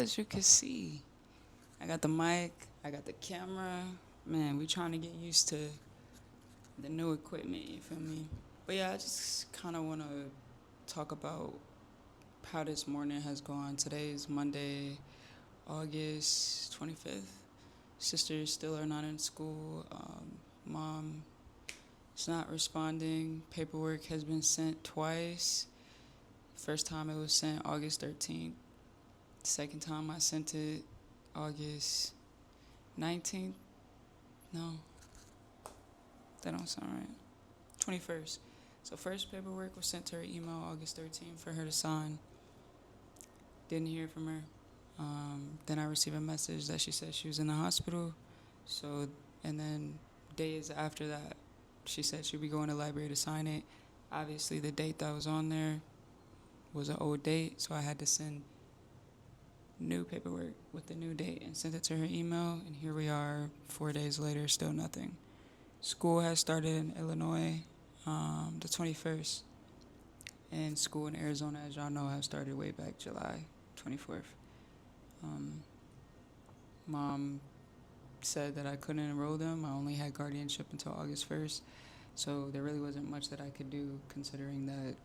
as you can see, I got the mic, I got the camera. Man, we trying to get used to the new equipment, you feel me? But yeah, I just kind of want to talk about how this morning has gone. Today is Monday, August 25th. Sisters still are not in school. Mom is not responding. Paperwork has been sent twice. First time it was sent August 13th. Second time I sent it August 19th. No, that don't sound right. 21st. So first paperwork was sent to her email August 13th for her to sign. Didn't hear from her. Then I received a message that she said she was in the hospital. So, and then days after that, she said she'd be going to the library to sign it. Obviously, the date that was on there was an old date, so I had to send new paperwork with the new date and sent it to her email. And here we are, 4 days later, still nothing. School has started in Illinois the 21st. And school in Arizona, as y'all know, have started way back July 24th. Mom said that I couldn't enroll them. I only had guardianship until August 1st. So there really wasn't much that I could do considering that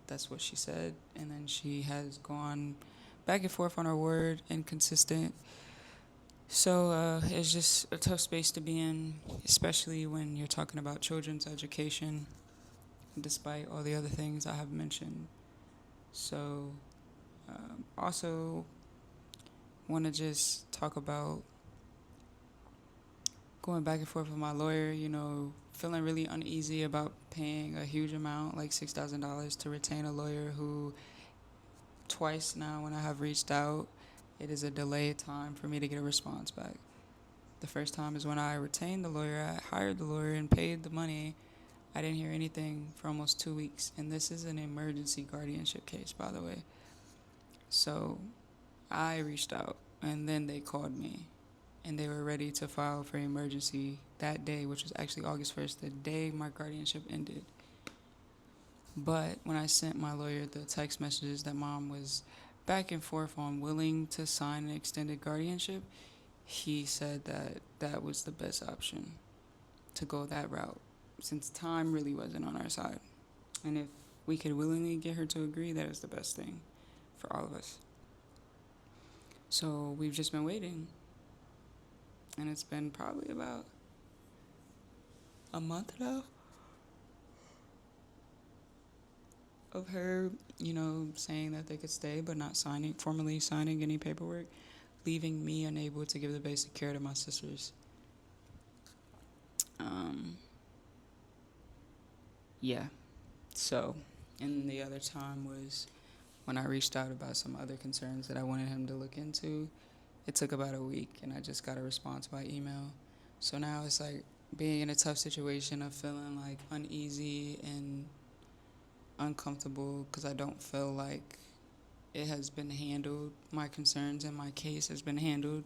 that's what she said. And then she has gone back and forth on her word, inconsistent. So it's just a tough space to be in, especially when you're talking about children's education, despite all the other things I have mentioned. So also want to just talk about going back and forth with my lawyer, feeling really uneasy about paying a huge amount, like $6,000, to retain a lawyer who twice now when I have reached out, it is a delayed time for me to get a response back. The first time is when I retained the lawyer, I hired the lawyer and paid the money. I didn't hear anything for almost 2 weeks. And this is an emergency guardianship case, by the way. So I reached out, and then they called me, and they were ready to file for emergency that day, which was actually August 1st, the day my guardianship ended. But when I sent my lawyer the text messages that Mom was back and forth on willing to sign an extended guardianship, he said that that was the best option, to go that route, since time really wasn't on our side. And if we could willingly get her to agree, that is the best thing for all of us. So we've just been waiting. And it's been probably about a month now of her, saying that they could stay but not formally signing any paperwork, leaving me unable to give the basic care to my sisters. Yeah. So, and the other time was when I reached out about some other concerns that I wanted him to look into. It took about a week, and I just got a response by email. So now it's like being in a tough situation of feeling like uneasy and uncomfortable because I don't feel like it has been handled. My concerns and my case has been handled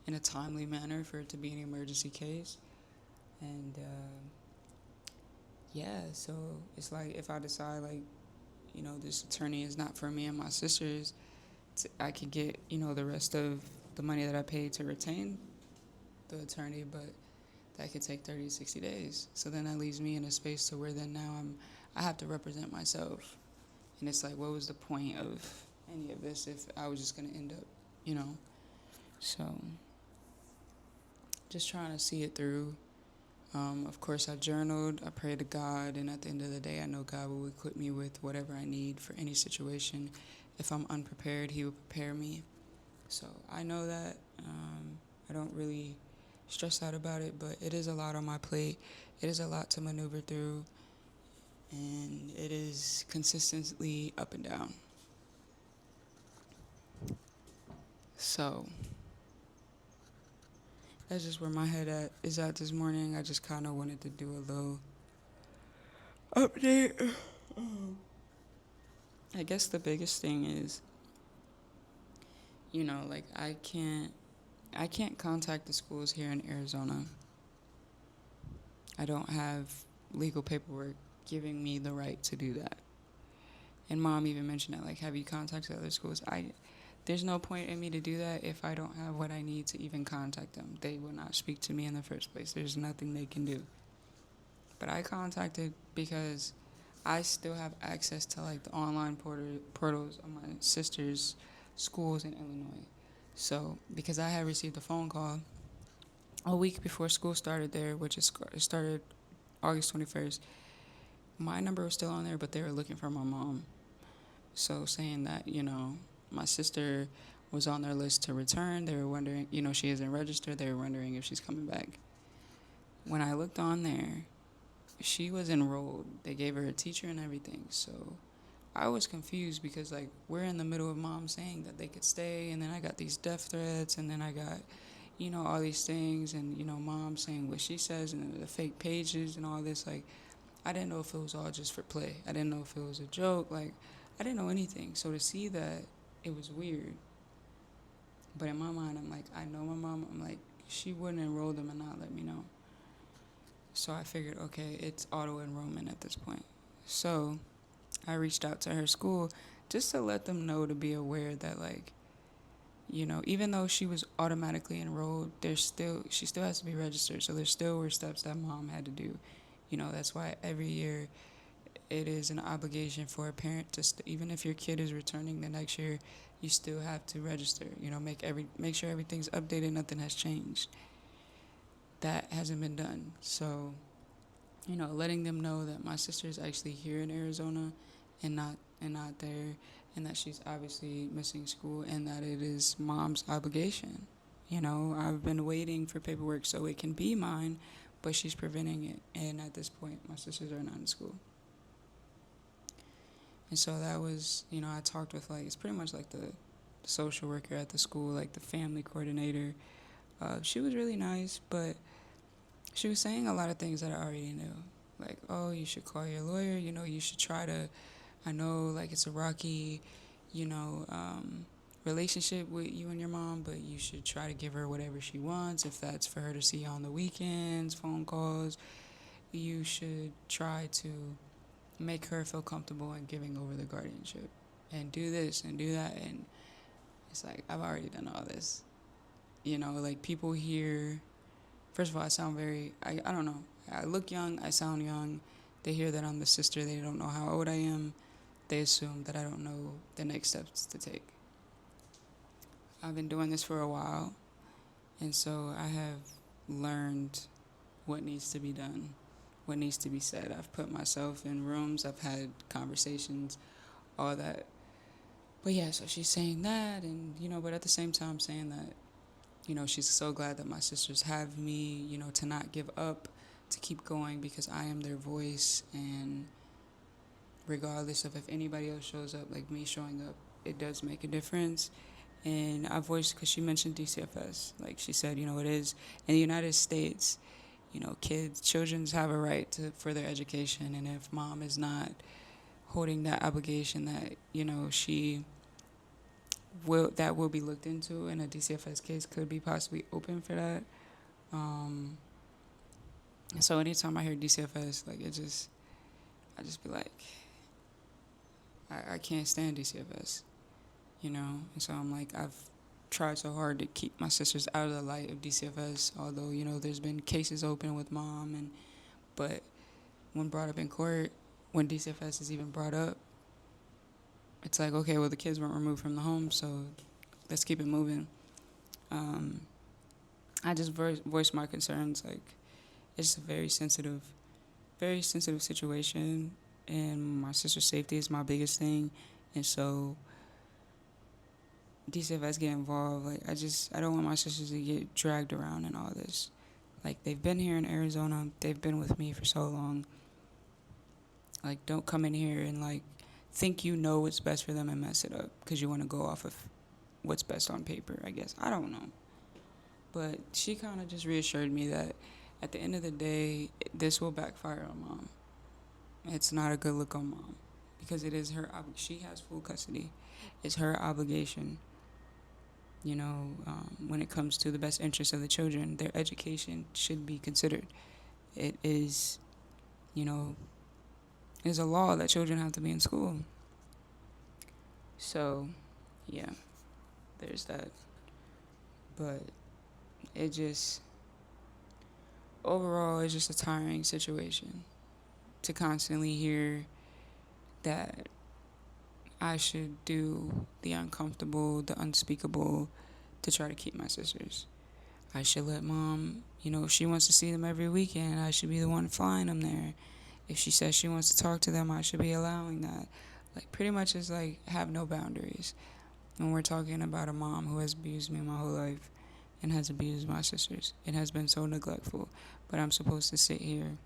in a timely manner for it to be an emergency case. And so it's like if I decide this attorney is not for me and my sisters, I could get, the rest of the money that I paid to retain the attorney, but that could take 30 to 60 days. So then that leaves me in a space to where then now I have to represent myself. And it's like, what was the point of any of this if I was just going to end up, So just trying to see it through. Of course, I journaled, I prayed to God, and at the end of the day, I know God will equip me with whatever I need for any situation. If I'm unprepared, He will prepare me. So I know that. I don't really stress out about it, but it is a lot on my plate. It is a lot to maneuver through, and it is consistently up and down. So that's just where my head is at this morning. I just kind of wanted to do a little update. I guess the biggest thing is, I can't contact the schools here in Arizona. I don't have legal paperwork giving me the right to do that. And Mom even mentioned that, have you contacted other schools? there's no point in me to do that if I don't have what I need to even contact them. They will not speak to me in the first place. There's nothing they can do. But I contacted because I still have access to like the online portals of my sister's schools in Illinois. So because I had received a phone call a week before school started there, which is it started August 21st, my number was still on there, but they were looking for my mom. So saying that, my sister was on their list to return. They were wondering, she isn't registered. They were wondering if she's coming back. When I looked on there, she was enrolled. They gave her a teacher and everything. So I was confused because, like, we're in the middle of mom saying that they could stay. And then I got these death threats. And then I got, all these things. And, mom saying what she says and the fake pages and all this. Like, I didn't know if it was all just for play. I didn't know if it was a joke. Like, I didn't know anything. So to see that, it was weird. But in my mind, I'm like, I know my mom. I'm like, she wouldn't enroll them and not let me know. So I figured, okay, it's auto-enrollment at this point. So I reached out to her school just to let them know, to be aware that, like, even though she was automatically enrolled, she still has to be registered. So there still were steps that mom had to do. That's why every year it is an obligation for a parent to, even if your kid is returning the next year, you still have to register. Make sure everything's updated, nothing has changed. That hasn't been done. So, letting them know that my sister is actually here in Arizona and not there, and that she's obviously missing school, and that it is mom's obligation. I've been waiting for paperwork so it can be mine, but she's preventing it. And at this point, my sisters are not in school. And so that was, I talked with, like, it's pretty much like the social worker at the school, like the family coordinator. She was really nice, but she was saying a lot of things that I already knew. Like, oh, you should call your lawyer. You should try to, I know, like, it's a rocky, relationship with you and your mom, but you should try to give her whatever she wants. If that's for her to see on the weekends, phone calls, you should try to make her feel comfortable in giving over the guardianship, and do this and do that. And it's like, I've already done all this. Like, people here, first of all, I sound I don't know. I look young, I sound young. They hear that I'm the sister, they don't know how old I am. They assume that I don't know the next steps to take. I've been doing this for a while, and so I have learned what needs to be done, what needs to be said. I've put myself in rooms, I've had conversations, all that. But yeah, so she's saying that, and, but at the same time saying that, she's so glad that my sisters have me, to not give up, to keep going, because I am their voice. And regardless of if anybody else shows up, like me showing up, it does make a difference. And I voiced, because she mentioned DCFS. Like she said, it is in the United States, children have a right for their education. And if mom is not holding that obligation, that, that will be looked into, and a DCFS case could be possibly open for that. So anytime I hear DCFS, like, I just be like, I can't stand DCFS, And so I'm like, I've tried so hard to keep my sisters out of the light of DCFS, although, there's been cases open with mom, but when brought up in court, when DCFS is even brought up, it's like, okay, well, the kids weren't removed from the home, so let's keep it moving. I just voiced my concerns. Like, it's a very sensitive situation, and my sister's safety is my biggest thing. And so DCFS get involved. Like, I don't want my sisters to get dragged around in all this. Like, they've been here in Arizona. They've been with me for so long. Like, don't come in here and, like, think you know what's best for them and mess it up because you want to go off of what's best on paper, I guess. I don't know. But she kind of just reassured me that at the end of the day, this will backfire on mom. It's not a good look on mom, because it is her, she has full custody. It's her obligation, when it comes to the best interest of the children. Their education should be considered. It is, there's a law that children have to be in school. So, yeah. there's that. But it just, overall, it's just a tiring situation to constantly hear that I should do the uncomfortable, the unspeakable to try to keep my sisters. I should let mom, if she wants to see them every weekend, I should be the one flying them there. If she says she wants to talk to them, I should be allowing that. Like, pretty much it's like, have no boundaries. When we're talking about a mom who has abused me my whole life and has abused my sisters and has been so neglectful, but I'm supposed to sit here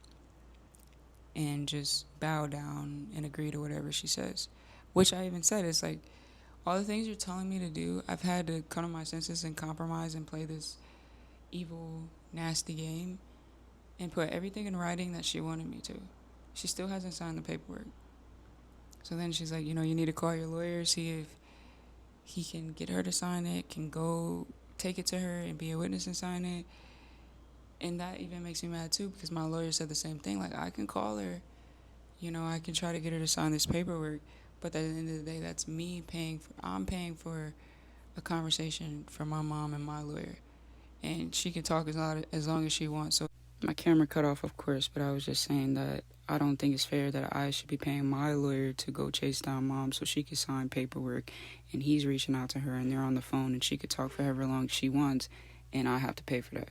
and just bow down and agree to whatever she says. Which I even said, it's like, all the things you're telling me to do, I've had to come to my senses and compromise and play this evil, nasty game and put everything in writing that she wanted me to. She still hasn't signed the paperwork. So then she's like, you need to call your lawyer, see if he can get her to sign it, can go take it to her and be a witness and sign it. And that even makes me mad too, because my lawyer said the same thing. Like, I can call her, I can try to get her to sign this paperwork, but at the end of the day, that's me I'm paying for a conversation for my mom and my lawyer. And she can talk as long as she wants. So my camera cut off, of course, but I was just saying that I don't think it's fair that I should be paying my lawyer to go chase down mom so she could sign paperwork, and he's reaching out to her and they're on the phone and she could talk for however long she wants, and I have to pay for that.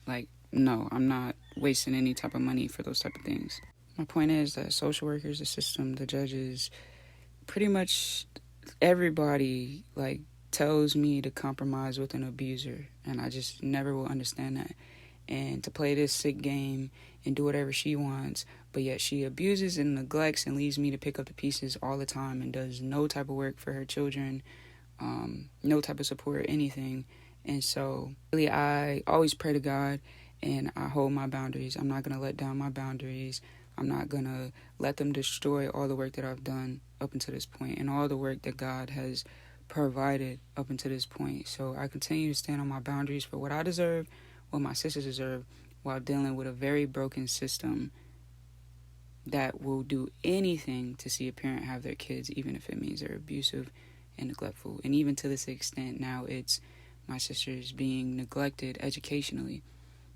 Like, no, I'm not wasting any type of money for those type of things. My point is that social workers, the system, the judges, pretty much everybody, like, tells me to compromise with an abuser, and I just never will understand that. And to play this sick game and do whatever she wants, but yet she abuses and neglects and leaves me to pick up the pieces all the time and does no type of work for her children, no type of support, anything. And so really, I always pray to God and I hold my boundaries. I'm not going to let down my boundaries. I'm not going to let them destroy all the work that I've done up until this point and all the work that God has provided up until this point. So I continue to stand on my boundaries for what I deserve, what my sisters deserve, while dealing with a very broken system that will do anything to see a parent have their kids, even if it means they're abusive and neglectful. And even to this extent, now it's my sisters being neglected educationally.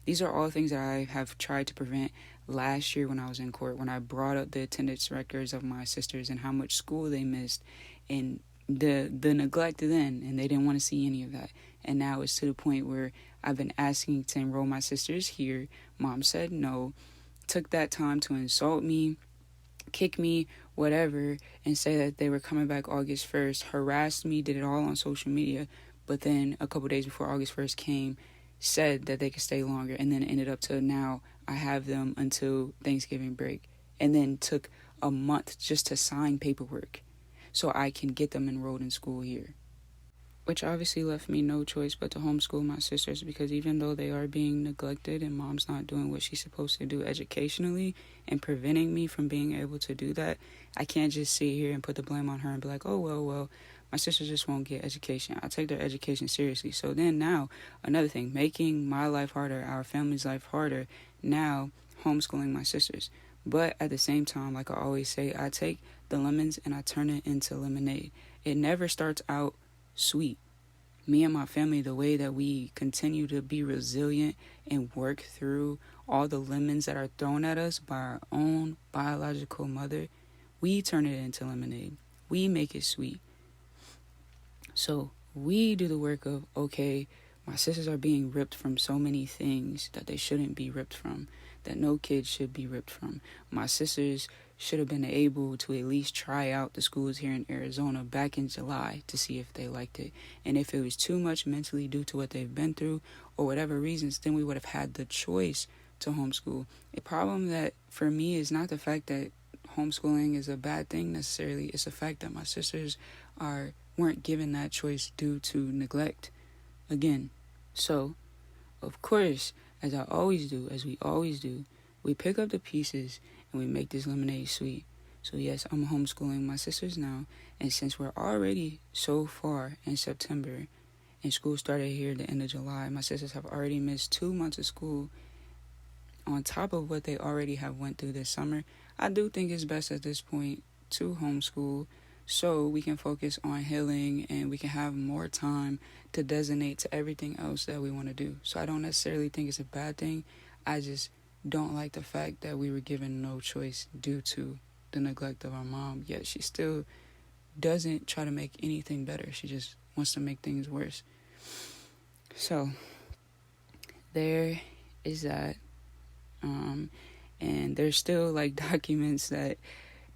These are all things that I have tried to prevent last year when I was in court, when I brought up the attendance records of my sisters and how much school they missed and the neglect then, and they didn't want to see any of that. And now it's to the point where I've been asking to enroll my sisters here. Mom said no, took that time to insult me, kick me, whatever, and say that they were coming back August 1st, harassed me, did it all on social media, but then a couple days before August 1st came, said that they could stay longer, and then it ended up to now I have them until Thanksgiving break, and then took a month just to sign paperwork so I can get them enrolled in school here. Which obviously left me no choice but to homeschool my sisters, because even though they are being neglected and mom's not doing what she's supposed to do educationally and preventing me from being able to do that, I can't just sit here and put the blame on her and be like, oh, well, my sisters just won't get education. I take their education seriously. So then now, another thing, making my life harder, our family's life harder, now homeschooling my sisters. But at the same time, like I always say, I take the lemons and I turn it into lemonade. It never starts out sweet. Me and my family, the way that we continue to be resilient and work through all the lemons that are thrown at us by our own biological mother, we turn it into lemonade. We make it sweet. So we do the work of, okay, my sisters are being ripped from so many things that they shouldn't be ripped from, that no kid should be ripped from. My sisters should have been able to at least try out the schools here in Arizona back in July to see if they liked it. And if it was too much mentally due to what they've been through or whatever reasons, then we would have had the choice to homeschool. A problem that for me is not the fact that homeschooling is a bad thing necessarily. It's the fact that my sisters weren't given that choice due to neglect. Again, so of course, as we always do, we pick up the pieces and we make this lemonade sweet. So yes, I'm homeschooling my sisters now, and since we're already so far in September and school started here at the end of July, my sisters have already missed 2 months of school on top of what they already have went through this summer. I do think it's best at this point to homeschool so we can focus on healing and we can have more time to designate to everything else that we want to do. So I don't necessarily think it's a bad thing. I just don't like the fact that we were given no choice due to the neglect of our mom, yet she still doesn't try to make anything better. She just wants to make things worse. So there is that. And there's still like documents that,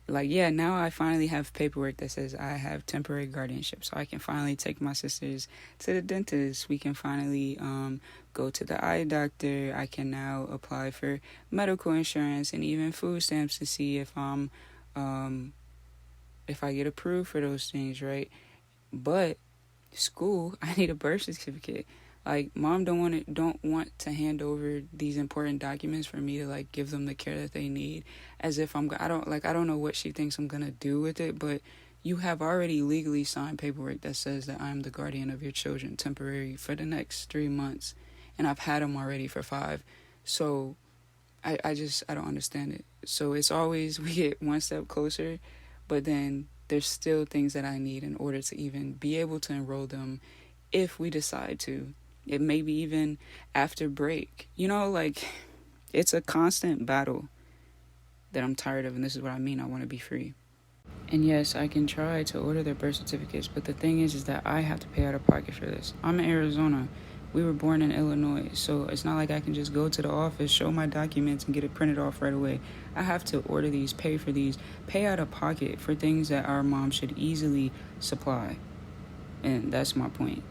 like, yeah, now I finally have paperwork that says I have temporary guardianship, so I can finally take my sisters to the dentist. We can finally go to the eye doctor. I can now apply for medical insurance and even food stamps to see if I get approved for those things, right? But school, I need a birth certificate. Like, mom don't want to hand over these important documents for me to like give them the care that they need, as if I don't know what she thinks I'm gonna do with it. But you have already legally signed paperwork that says that I'm the guardian of your children, temporary for the next 3 months, and I've had them already for 5. So I don't understand it. So it's always we get one step closer, but then there's still things that I need in order to even be able to enroll them if we decide to. It may be even after break. Like, it's a constant battle that I'm tired of, and this is what I mean. I want to be free. And yes, I can try to order their birth certificates, but the thing is that I have to pay out of pocket for this. I'm in Arizona. We were born in Illinois, so it's not like I can just go to the office, show my documents, and get it printed off right away. I have to order these, pay for these, pay out of pocket for things that our mom should easily supply. And that's my point.